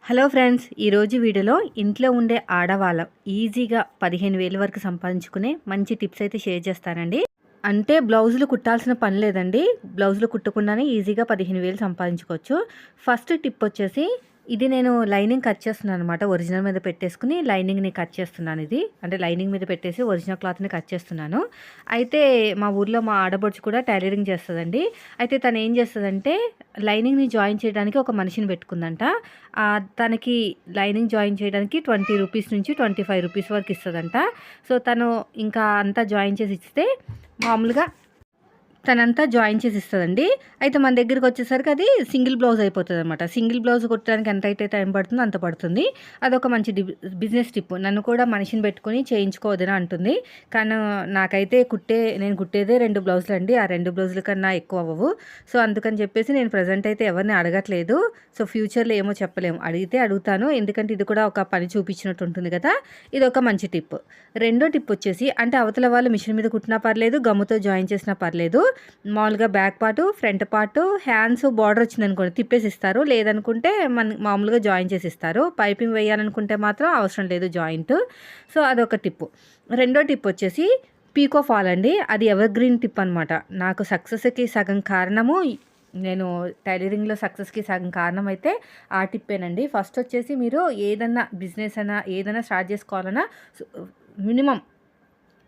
Hello friends, ఈరోజు వీడియోలో ఇంట్లో ఉండే ఆడవాళ్ళం ఈజీగా 15,000 వరకు సంపాదించుకునే మంచి టిప్స్ అయితే షేర్ చేస్తానండి. అంటే బ్లౌజులు కుట్టాల్సిన పని లేదండి. బ్లౌజులు కుట్టకుండానే ఈజీగా 15,000 సంపాదించుకోవచ్చు. ఫస్ట్ టిప్ వచ్చేసి ఇది నేను లైనింగ్ కట్ చేస్తున్నాను అనమాట. ఒరిజినల్ మీద పెట్టేసుకుని లైనింగ్ని కట్ చేస్తున్నాను. ఇది అంటే లైనింగ్ మీద పెట్టేసి ఒరిజినల్ క్లాత్ని కట్ చేస్తున్నాను. అయితే మా ఊర్లో మా ఆడబడుచు కూడా టైలరింగ్ చేస్తుందండి. అయితే తను ఏం చేస్తుందంటే లైనింగ్ని జాయిన్ చేయడానికి ఒక మనిషిని పెట్టుకుందంట. తనకి లైనింగ్ జాయిన్ చేయడానికి 20 రూపీస్ నుంచి 25 రూపీస్ వరకు ఇస్తుందంట. సో తను ఇంకా అంతా జాయిన్ చేసి ఇస్తే మామూలుగా తనంతా జాయిన్ చేసి ఇస్తుందండి. అయితే మన దగ్గరికి వచ్చేసరికి అది సింగిల్ బ్లౌజ్ అయిపోతుంది అనమాట. సింగిల్ బ్లౌజ్ కుట్టడానికి ఎంత అయితే టైం పడుతుందో అంత పడుతుంది. అదొక మంచి బిజినెస్ టిప్. నన్ను కూడా మనిషిని పెట్టుకొని చేయించుకోవద్దని అంటుంది. కానీ నాకైతే నేను కుట్టేదే 2 బ్లౌజులు అండి. ఆ 2 బ్లౌజుల కన్నా ఎక్కువ అవ్వవు. సో అందుకని చెప్పేసి నేను ప్రజెంట్ అయితే ఎవరిని అడగట్లేదు. సో ఫ్యూచర్లో ఏమో చెప్పలేము. అడిగితే అడుగుతాను. ఎందుకంటే ఇది కూడా ఒక పని చూపించినట్టు ఉంటుంది కదా. ఇది ఒక మంచి టిప్. రెండో టిప్ వచ్చేసి అంటే అవతల వాళ్ళు మిషన్ మీద కుట్టినా పర్లేదు, గమ్ముతో జాయిన్ చేసినా పర్లేదు. మామూలుగా back part, front part, hands border వచ్చిందనుకోండి తిప్పేసి ఇస్తారు. లేదనుకుంటే మామూలుగా జాయిన్ చేసి ఇస్తారు. పైపింగ్ వేయాలనుకుంటే మాత్రం అవసరం లేదు జాయింట్. సో అదొక టిప్పు. రెండో టిప్ వచ్చేసి పీకో ఫాల్ అండి. అది ఎవర్ గ్రీన్ టిప్ అనమాట. నాకు సక్సెస్కి సగం కారణము నేను టైలరింగ్లో సక్సెస్కి సగం కారణం అయితే ఆ టిప్పేనండి. ఫస్ట్ వచ్చేసి మీరు ఏదన్నా బిజినెస్ అయినా ఏదైనా స్టార్ట్ చేసుకోవాలన్నా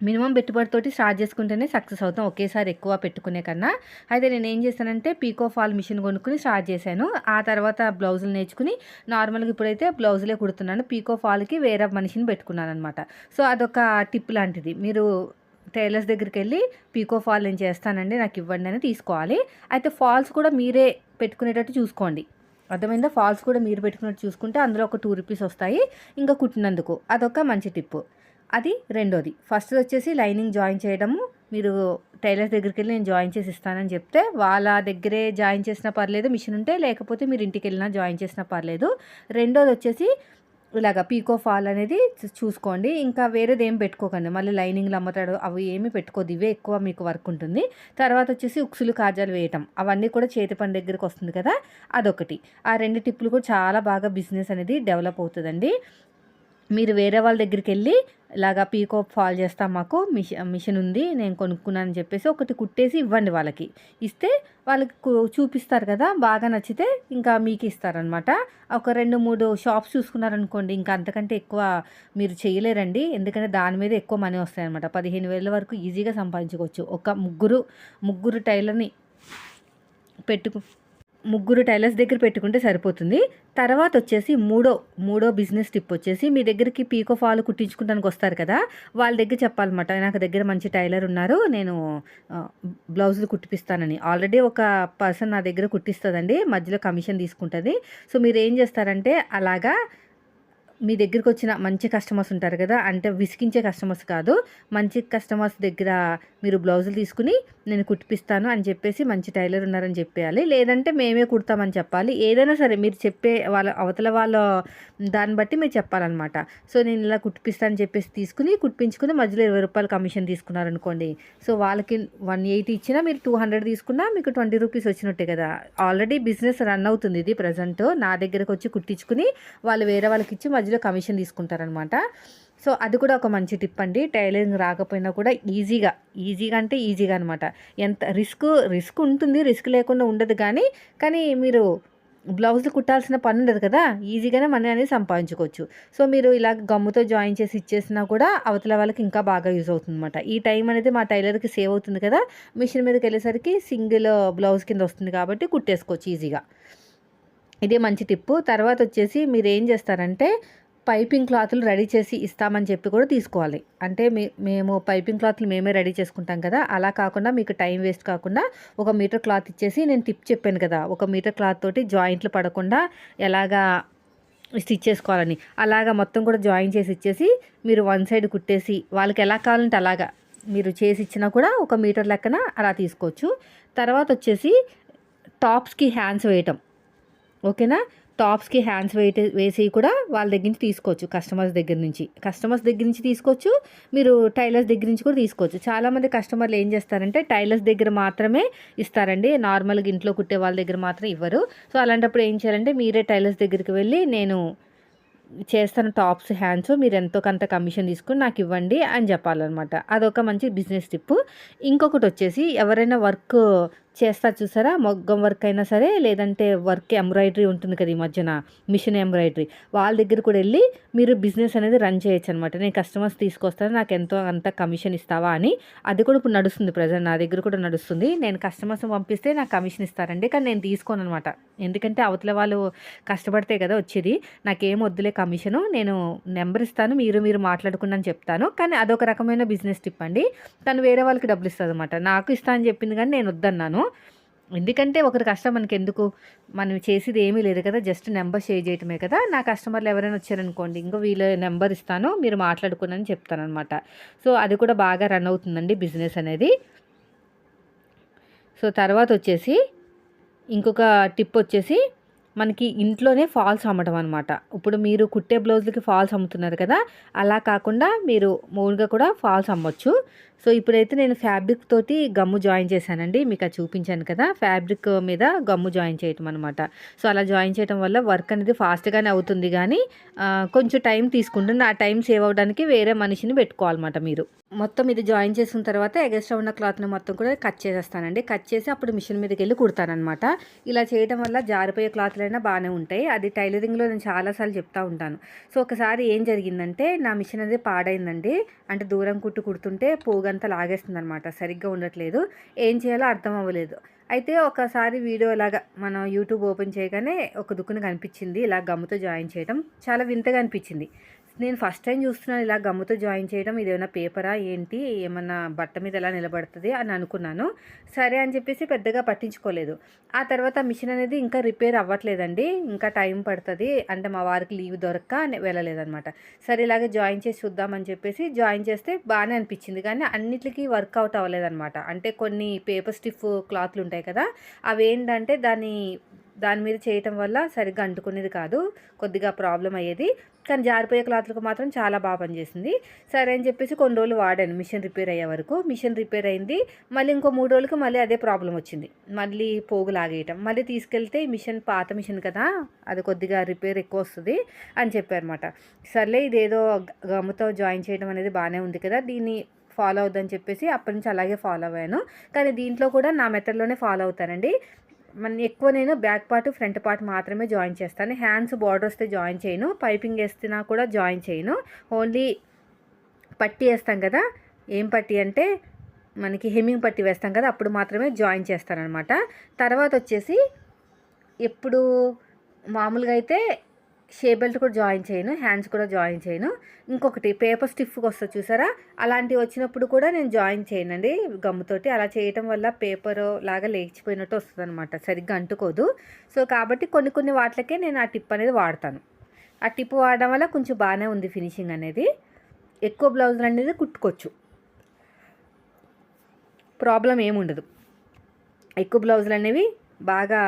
మినిమం పెట్టుబడితోటి స్టార్ట్ చేసుకుంటేనే సక్సెస్ అవుతాం, ఒకేసారి ఎక్కువ పెట్టుకునే కన్నా. అయితే నేను ఏం చేశానంటే పీకో ఫాల్ మిషన్ కొనుక్కుని స్టార్ట్ చేశాను. ఆ తర్వాత బ్లౌజులు నేర్చుకుని నార్మల్గా ఇప్పుడైతే బ్లౌజులే కుడుతున్నాను. పీకో ఫాల్కి వేరే మనిషిని పెట్టుకున్నాను అనమాట. సో అదొక టిప్ లాంటిది. మీరు టైలర్స్ దగ్గరికి వెళ్ళి పీకో ఫాల్ నేను చేస్తానండి, నాకు ఇవ్వండి అని తీసుకోవాలి. అయితే ఫాల్స్ కూడా మీరే పెట్టుకునేటట్టు చూసుకోండి. అర్థమైందా? ఫాల్స్ కూడా మీరు పెట్టుకున్నట్టు చూసుకుంటే అందులో ఒక 2 రూపీస్ వస్తాయి ఇంకా కుట్టినందుకు. అదొక మంచి టిప్పు. అది రెండోది. ఫస్ట్ వచ్చేసి లైనింగ్ జాయిన్ చేయడము. మీరు టైలర్స్ దగ్గరికి వెళ్ళి నేను జాయిన్ చేసి ఇస్తానని చెప్తే వాళ్ళ దగ్గరే జాయిన్ చేసినా పర్లేదు మిషన్ ఉంటే, లేకపోతే మీరు ఇంటికి వెళ్ళినా జాయిన్ చేసినా పర్లేదు. రెండోది వచ్చేసి ఇలాగ పీకో ఫాల్ అనేది చూసుకోండి. ఇంకా వేరేది ఏం పెట్టుకోకండి. మళ్ళీ లైనింగ్లు అమ్ముతాడు అవి ఏమీ పెట్టుకోదు. ఇవే ఎక్కువ మీకు వర్క్ ఉంటుంది. తర్వాత వచ్చేసి ఉక్సులు కాజాలు వేయటం, అవన్నీ కూడా చేతి పని దగ్గరికి వస్తుంది కదా, అదొకటి. ఆ 2 టిప్పులు కూడా చాలా బాగా బిజినెస్ అనేది డెవలప్ అవుతుందండి. మీరు వేరే వాళ్ళ దగ్గరికి వెళ్ళి ఇలాగా పీకో ఫాల్ చేస్తాం, మాకు మిషన్ ఉంది, నేను కొనుక్కున్నాను అని చెప్పేసి ఒకటి కుట్టేసి ఇవ్వండి. వాళ్ళకి ఇస్తే వాళ్ళకి చూపిస్తారు కదా, బాగా నచ్చితే ఇంకా మీకు ఇస్తారనమాట. ఒక 2-3 షాప్స్ చూసుకున్నారనుకోండి, ఇంకా అంతకంటే ఎక్కువ మీరు చేయలేరండి. ఎందుకంటే దాని మీద ఎక్కువ మనీ వస్తాయన్నమాట. 15,000 వరకు ఈజీగా సంపాదించుకోవచ్చు. ఒక ముగ్గురు టైలర్ని ముగ్గురు టైలర్స్ దగ్గర పెట్టుకుంటే సరిపోతుంది. తర్వాత వచ్చేసి మూడో బిజినెస్ టిప్ వచ్చేసి మీ దగ్గరికి పీకో ఫాల్ కుట్టించుకుంటానికి వస్తారు కదా, వాళ్ళ దగ్గర చెప్పాలన్నమాట, నాకు దగ్గర మంచి టైలర్ ఉన్నారు, నేను బ్లౌజులు కుట్టిపిస్తానని. ఆల్రెడీ ఒక పర్సన్ నా దగ్గర కుట్టిస్తుందండి, మధ్యలో కమిషన్ తీసుకుంటుంది. సో మీరు ఏం చేస్తారంటే అలాగా మీ దగ్గరికి వచ్చిన మంచి కస్టమర్స్ ఉంటారు కదా, అంటే విసిగించే కస్టమర్స్ కాదు, మంచి కస్టమర్స్ దగ్గర మీరు బ్లౌజులు తీసుకుని నేను కుట్టిపిస్తాను అని చెప్పేసి మంచి టైలర్ ఉన్నారని చెప్పేయాలి. లేదంటే మేమే కుడతామని చెప్పాలి. ఏదైనా సరే మీరు చెప్పే అవతల వాళ్ళ దాన్ని బట్టి మీరు చెప్పాలన్నమాట. సో నేను ఇలా కుట్టిపిస్తానని చెప్పేసి తీసుకుని కుట్టించుకుని మధ్యలో 20 రూపాయలు కమిషన్ తీసుకున్నారనుకోండి, సో వాళ్ళకి 180 ఇచ్చినా మీరు 200 తీసుకున్నా మీకు 20 రూపీస్ వచ్చినట్టే కదా. ఆల్రెడీ బిజినెస్ రన్ అవుతుంది. ఇది ప్రజెంట్ నా దగ్గరకు వచ్చి కుట్టించుకుని వాళ్ళు వేరే వాళ్ళకి ఇచ్చి మధ్యలో కమిషన్ తీసుకుంటారనమాట. సో అది కూడా ఒక మంచి టిప్ అండి. టైలరింగ్ రాకపోయినా కూడా ఈజీగా అంటే ఈజీగా అనమాట. ఎంత రిస్క్ ఉంటుంది, రిస్క్ లేకుండా ఉండదు. కానీ మీరు బ్లౌజులు కుట్టాల్సిన పని ఉండదు కదా, ఈజీగానే మనీ అనేది సంపాదించుకోవచ్చు. సో మీరు ఇలా గమ్ముతో జాయిన్ చేసి ఇచ్చేసినా కూడా అవతల వాళ్ళకి ఇంకా బాగా యూజ్ అవుతుంది అనమాట. ఈ టైం అనేది మా టైలర్కి సేవ్ అవుతుంది కదా, మిషన్ మీదకి వెళ్ళేసరికి సింగిల్ బ్లౌజ్ కింద వస్తుంది కాబట్టి కుట్టేసుకోవచ్చు ఈజీగా. ఇదే మంచి టిప్పు. తర్వాత వచ్చేసి మీరు ఏం చేస్తారంటే పైపింగ్ క్లాతులు రెడీ చేసి ఇస్తామని చెప్పి కూడా తీసుకోవాలి. అంటే మేము పైపింగ్ క్లాత్లు మేమే రెడీ చేసుకుంటాం కదా, అలా కాకుండా మీకు టైం వేస్ట్ కాకుండా 1 మీటర్ క్లాత్ ఇచ్చేసి, నేను టిప్ చెప్పాను కదా 1 మీటర్ క్లాత్ తోటి జాయింట్లు పడకుండా ఎలాగా స్టిచ్ చేసుకోవాలని, అలాగా మొత్తం కూడా జాయిన్ చేసి ఇచ్చేసి మీరు 1 సైడ్ కుట్టేసి వాళ్ళకి ఎలా కావాలంటే అలాగా మీరు చేసి ఇచ్చినా కూడా 1 మీటర్ లెక్కన అలా తీసుకోవచ్చు. తర్వాత వచ్చేసి టాప్స్కి హ్యాండ్స్ వేయటం, ఓకేనా. టాప్స్‌కి హ్యాండ్స్ వేసి కూడా వాళ్ళ దగ్గర నుంచి తీసుకోవచ్చు. కస్టమర్స్ దగ్గర నుంచి తీసుకోవచ్చు. మీరు టైలర్స్ దగ్గర నుంచి కూడా తీసుకోవచ్చు. చాలామంది కస్టమర్లు ఏం చేస్తారంటే టైలర్స్ దగ్గర మాత్రమే ఇస్తారండి. నార్మల్‌గా ఇంట్లో కుట్టే వాళ్ళ దగ్గర మాత్రం ఇవ్వరు. సో, అలాంటప్పుడు ఏం చేయాలంటే మీరే టైలర్స్ దగ్గరికి వెళ్ళి నేను చేస్తాను టాప్స్, హ్యాండ్స్ మీరు ఎంతో కొంత కమిషన్ తీసుకొని నాకు ఇవ్వండి అని చెప్పాలనమాట. అదొక మంచి బిజినెస్ టిప్పు. ఇంకొకటొచ్చేసి ఎవరైనా వర్క్ చేస్తారు చూసారా? మగ్గం వర్క్ అయినా సరే, లేదంటే వర్క్ ఎంబ్రాయిడరీ ఉంటుంది కదా! ఈ మధ్యన మిషన్ ఎంబ్రాయిడరీ. వాళ్ళ దగ్గర కూడా ఎళ్లి మీరు బిజినెస్ అనేది రన్ చేయొచ్చనమాట. నేను కస్టమర్స్ తీసుకొస్తాను. నాకు ఎంతో అంత కమిషన్ ఇస్తావా అని. అది కూడా ఇప్పుడు నడుస్తుంది ప్రెజెంట్ నా దగ్గర కూడా నడుస్తుంది. నేను కస్టమర్స్‌ని పంపిస్తే నాకు కమిషన్ ఇస్తారండి. కానీ నేను తీసుకోననమాట. ఎందుకంటే అవతల వాళ్ళు కష్టపడితే కదా వచ్చేది. నాకేం వద్దులే కమిషను. నేను నంబర్ ఇస్తాను. మీరు మాట్లాడుకోండి అని చెప్తాను. కానీ అదొక రకమైన బిజినెస్ టిప్ అండి. తను వేరే వాళ్ళకి డబ్బులిస్తదనమాట. నాకు ఇస్తా అని చెప్పింది గానీ నేను వద్దన్నాను. ఎందుకంటే ఒకరి కష్టం మనకెందుకు? మనం చేసేది ఏమీ లేదు కదా! జస్ట్ నంబర్ షేర్ చేయటమే కదా! నా కస్టమర్లు ఎవరైనా వచ్చారనుకోండి, ఇంగో వీళ్ళ నంబర్ ఇస్తాను. మీరు మాట్లాడుకోండి అని చెప్తాననమాట. సో, అది కూడా బాగా రన్ అవుతుందండి బిజినెస్ అనేది. సో, తర్వాతొచ్చేసి ఇంకొక టిప్పొచ్చేసి మనకి ఇంట్లోనే ఫాల్స్ అమ్మటం అనమాట. ఇప్పుడు మీరు కుట్టే బ్లౌజులకి ఫాల్స్ అమ్ముతున్నారు కదా! అలా కాకుండా మీరు మామూలుగా కూడా ఫాల్స్ అమ్మొచ్చు. సో, ఇప్పుడైతే నేను ఫ్యాబ్రిక్ తోటి గమ్ము జాయిన్ చేశానండి. మీకది చూపించాను కదా! ఫ్యాబ్రిక్ మీద గమ్ము జాయిన్ చేయటం అనమాట. సో, అలా జాయిన్ చేయటం వల్ల వర్క్ అనేది ఫాస్ట్‌గానే అవుతుంది గానీ కొంచెం టైం తీసుకుంటుంది. ఆ టైం సేవ్ అవ్వడానికి వేరే మనిషిని పెట్టుకోవాలన్నమాట మీరు. మొత్తం ఇది జాయిన్ చేసిన తర్వాత ఎగస్ట్రా ఉన్న క్లాత్‌ని మొత్తం కూడా కట్ చేసేస్తానండి. కట్ చేసి అప్పుడు మిషన్ మీదకెళ్ళి కుడతాననమాట. ఇలా చేయడం వల్ల జారిపోయే క్లాత్‌లైనా బానే ఉంటాయి. అది టైలరింగ్‌లో నేను చాలా సార్లు చెప్తా ఉంటాను. సో, ఒకసారి ఏం జరిగిందంటే నా మిషన్ అనేది పాడైందండి. అంటే దూరం కుడుతుంటే పోగంతా లాగేస్తుందనమాట. సరిగ్గా ఉండట్లేదు. ఏం చేయాలో అర్థం అవ్వలేదు. అయితే ఒకసారి వీడియో ఇలాగా మనం యూట్యూబ్ ఓపెన్ చేయగానే ఒక దుక్కున కనిపించింది. ఇలా గమ్ముతో జాయిన్ చేయడం. చాలా వింతగా అనిపించింది. నేను ఫస్ట్ టైం చూస్తున్నాను ఇలా గమ్ముతో జాయిన్ చేయడం. ఇదేమన్నా పేపరా ఏంటి? ఏమన్నా బట్ట మీద ఎలా నిలబడతది అని అనుకున్నాను. సరే అని చెప్పేసి పెద్దగా పట్టించుకోలేదు. ఆ తర్వాత మిషన్ అనేది ఇంకా రిపేర్ అవ్వట్లేదండి. ఇంకా టైం పడతది. అంటే మా వారికి లీవ్ దొరక్క వెళ్ళలేదనమాట. సరే ఇలాగే జాయిన్ చేసి చూద్దామని చెప్పేసి జాయిన్ చేస్తే బానే అనిపించింది. కానీ అన్నిట్లికి వర్కౌట్ అవ్వలేదనమాట. అంటే కొన్ని పేపర్ స్టిఫ్ క్లాత్‌లు ఉంటాయి కదా! అవేంటంటే దాని మీద చేయటం వల్ల సరిగ్గా అంటుకునేది కాదు. కొద్దిగా ప్రాబ్లమ్ అయ్యేది. కానీ జారిపోయే క్లాత్‌లకు మాత్రం చాలా పనిచేసింది. సరే అని చెప్పేసి కొన్ని రోజులు వాడాను మిషన్ రిపేర్ అయ్యే వరకు. మిషన్ రిపేర్ అయింది. మళ్ళీ ఇంకో 3 రోజులకి మళ్ళీ అదే ప్రాబ్లమ్ వచ్చింది. మళ్ళీ పోగు లాగేయటం. మళ్ళీ తీసుకెళ్తే ఈ మిషన్ పాత మిషన్ కదా! అది కొద్దిగా రిపేర్ ఎక్కువొస్తది అని చెప్పారన్నమాట. సర్లే ఇదేదో గమ్ముతో జాయిన్ చేయడం అనేది బానే ఉంది కదా! దీన్ని ఫాలో అవుద్దని చెప్పేసి అప్పటి నుంచి అలాగే ఫాలో అయ్యాను. కానీ దీంట్లో కూడా నా మెథడ్‌లోనే ఫాలో అవుతానండి. ఎక్కువ నేను బ్యాక్ పార్ట్, ఫ్రంట్ పార్ట్ మాత్రమే జాయిన్ చేస్తాను. హ్యాండ్స్ బార్డర్ వస్తే జాయిన్ చేయను. పైపింగ్ ఏస్తున్నా కూడా జాయిన్ చేయను. ఓన్లీ పట్టీ ఏస్తాం కదా! ఏం పట్టీ అంటే మనకి హెమ్మింగ్ పట్టీ వేస్తాం కదా! అప్పుడు మాత్రమే జాయిన్ చేస్తాననమాట. తర్వాతొచ్చేసి ఎప్పుడు మామూలుగా అయితే షే బెల్ట్ కూడా జాయిన్ చేయను. హ్యాండ్స్ కూడా జాయిన్ చేయను. ఇంకొకటి పేపర్ స్టిఫ్‌గా వస్తది చూసారా? అలాంటివి వచ్చినప్పుడు కూడా నేను జాయిన్ చేయనండి గమ్ముతోటి. అలా చేయటం వల్ల పేపరు లాగా లేచిపోయినట్టు వస్తదనమాట. సరిగ్గా అంటుకోదు. సో, కాబట్టి కొన్ని వాటిలకే నేను ఆ టిప్ అనేది వాడతాను. ఆ టిప్ వాడడం వల్ల కొంచెం బానే ఉంది ఫినిషింగ్ అనేది. ఎక్కువ బ్లౌజులనేది కుట్టుకోవచ్చు. ప్రాబ్లమ్ ఏముండదు. ఎక్కువ బ్లౌజులనేవి బాగా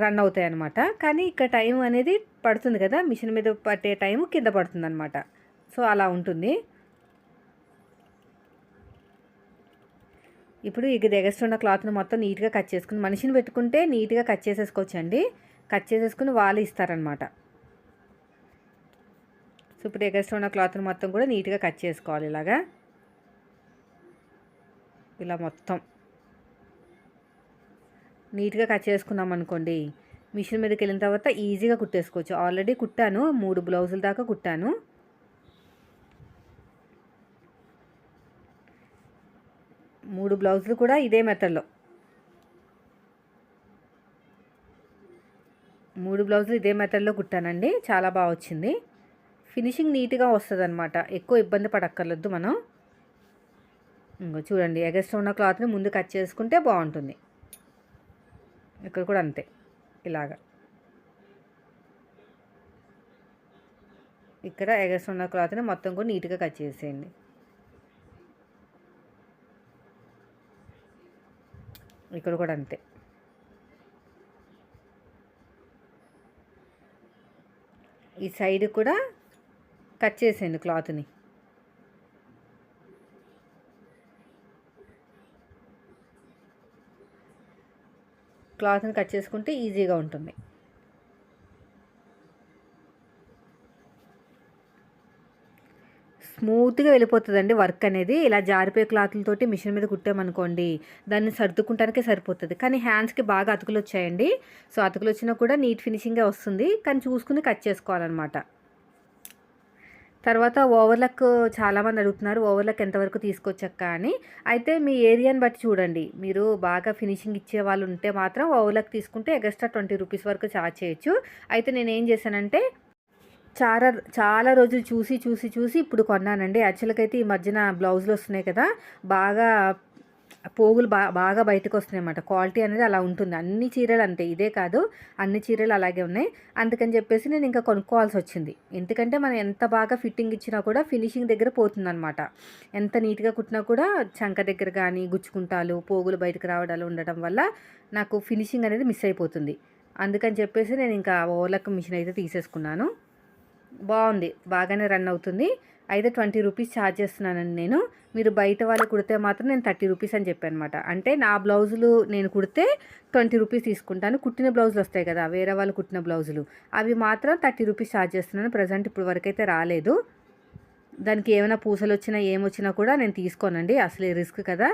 రన్ అవుతాయన్నమాట. కానీ ఇక్కడ టైం అనేది పడుతుంది కదా! మిషన్ మీద పట్టే టైము కింద పడుతుందనమాట. సో, అలా ఉంటుంది. ఇప్పుడు ఇది ఎగస్ట్రా క్లాత్‌ని మొత్తం నీట్‌గా కట్ చేసుకొని మనిషిని పెట్టుకుంటే నీట్‌గా కట్ చేసేసుకోవచ్చండి. కట్ చేసేసుకొని వాళ్ళే ఇస్తారనమాట. సో, ఇప్పుడు ఎగస్ట్రా క్లాత్‌ని మొత్తం కూడా నీట్‌గా కట్ చేసుకోవాలి ఇలాగా. ఇలా మొత్తం నీట్‌గా కట్ చేసుకున్నామనుకోండి, మిషన్ మీదకెళ్ళిన తర్వాత ఈజీగా కుట్టేసుకోవచ్చు. ఆల్రెడీ కుట్టాను. 3 బ్లౌజుల దాకా కుట్టాను. 3 బ్లౌజులు కూడా ఇదే మెథడ్‌లో. 3 బ్లౌజులు ఇదే మెథడ్‌లో కుట్టానండి. చాలా వచ్చింది. ఫినిషింగ్ నీట్‌గా వస్తదనమాట. ఎక్కువ ఇబ్బంది పడక్కర్లేదు మనం. ఇంగో చూడండి ఎగస్ట్రా ఉన్న క్లాత్‌ని ముందు కట్ చేసుకుంటే బావుంటుంది. ఇక్కడ కూడా అంతే. ఇలాగా. ఇక్కడ ఎగస్ట్రా ఉన్న క్లాత్‌ని మొత్తం కూడా నీట్‌గా కట్ చేసేయండి. ఇక్కడ కూడా అంతే. ఈ సైడ్ కూడా కట్ చేసేయండి క్లాత్ని. క్లాత్ని కట్ చేసుకుంటే ఈజీగా ఉంటుంది. స్మూత్గా వెళ్ళిపోతుందండి వర్క్ అనేది. ఇలా జారిపోయే క్లాతులతోటి మిషన్ మీద కుట్టామనుకోండి, దాన్ని సర్దుకుంటానికే సరిపోతుంది. కానీ హ్యాండ్స్కి బాగా అతుకులు వచ్చాయండి. సో అతుకులు వచ్చినా కూడా నీట్ ఫినిషింగే వస్తుంది. కానీ చూసుకుని కట్ చేసుకోవాలన్నమాట. తర్వాత ఓవర్‌లక్ చాలామంది అడుగుతున్నారు. ఓవర్‌లక్ ఎంతవరకు తీసుకోవచ్చక్కా అని. అయితే మీ ఏరియాని బట్టి చూడండి. మీరు బాగా ఫినిషింగ్ ఇచ్చే వాళ్ళు ఉంటే మాత్రం ఓవర్‌లక్ తీసుకుంటే ఎగస్ట్రా ₹20 వరకు ఛార్జ్ చేయొచ్చు. అయితే నేనేం చేశానంటే చాలా చాలా రోజులు చూసి ఇప్పుడు కొన్నానండి. యాక్చువల్‌గా అయితే ఈ మధ్యన బ్లౌజులు వస్తున్నాయి కదా! బాగా పోగులు బాగా బయటకొస్తున్నాయన్నమాట. క్వాలిటీ అనేది అలా ఉంటుంది. అన్ని చీరలు అంతే. ఇదే కాదు, అన్ని చీరలు అలాగే ఉన్నాయి. అందుకని చెప్పేసి నేను ఇంకా కొనుక్కోవాల్సొచ్చింది. ఎందుకంటే మనం ఎంత బాగా ఫిట్టింగ్ ఇచ్చినా కూడా ఫినిషింగ్ దగ్గర పోతుందనమాట. ఎంత నీట్‌గా కుట్టినా కూడా చంక దగ్గర గానీ, గుచ్చుకుంటాలు, పోగులు బయటకు రావడాలు ఉండటం వల్ల నాకు ఫినిషింగ్ అనేది మిస్ అయిపోతుంది. అందుకని చెప్పేసి నేను ఇంకా ఓవర్‌లక్ మిషన్ అయితే తీసేసుకున్నాను. బాగుంది, బాగానే రన్ అవుతుంది. అయితే ₹20 ఛార్జ్ చేస్తున్నానండి నేను. మీరు బయట వాళ్ళు కుడితే మాత్రం నేను ₹30 అని చెప్పానమాట. అంటే నా బ్లౌజులు నేను కుడితే ₹20 తీసుకుంటాను. కుట్టిన బ్లౌజులు వస్తాయి కదా, వేరే వాళ్ళు కుట్టిన బ్లౌజులు, అవి మాత్రం ₹30 ఛార్జ్ చేస్తున్నాను. ప్రజెంట్ ఇప్పుడు వరకైతే రాలేదు. దానికి ఏమైనా పూసలు వచ్చినా ఏమొచ్చినా కూడా నేను తీసుకోనండి. అసలే రిస్క్ కదా,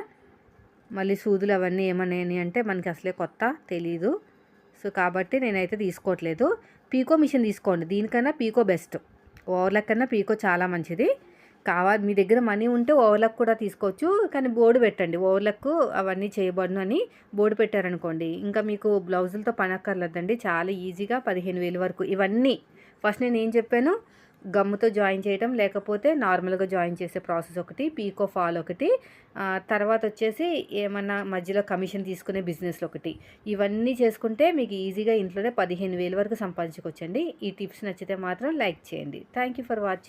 మళ్ళీ సూదులు అవన్నీ ఏమన్నాయని అంటే మనకి అసలే కొత్త తెలీదు. సో కాబట్టి నేనైతే తీసుకోవట్లేదు. పీకో మిషన్ తీసుకోండి. దీనికన్నా పీకో బెస్ట్. ఓవర్‌లక్ కన్నా పీకో చాలా మంచిది. మీ దగ్గర మనీ ఉంటే ఓవర్‌లక్ కూడా తీసుకోవచ్చు. కానీ బోర్డు పెట్టండి, ఓవర్‌లక్ అవన్నీ చేయబడును అని బోర్డు పెట్టారనుకోండి, ఇంకా మీకు బ్లౌజులతో పనక్కర్లేదండి. చాలా ఈజీగా 15,000 వరకు. ఇవన్నీ ఫస్ట్ నేను ఏం చెప్పాను, గమ్ముతో జాయిన్ చేయటం, లేకపోతే నార్మల్గా జాయిన్ చేసే ప్రాసెస్ ఒకటి, పీకో ఫాల్ ఒకటి, తర్వాత వచ్చేసి ఏమన్నా మధ్యలో కమిషన్ తీసుకునే బిజినెస్లు ఒకటి. ఇవన్నీ చేసుకుంటే మీకు ఈజీగా ఇంట్లోనే 15,000 వరకు సంపాదించుకోవచ్చండి. ఈ టిప్స్ నచ్చితే మాత్రం లైక్ చేయండి. Thank you for watching.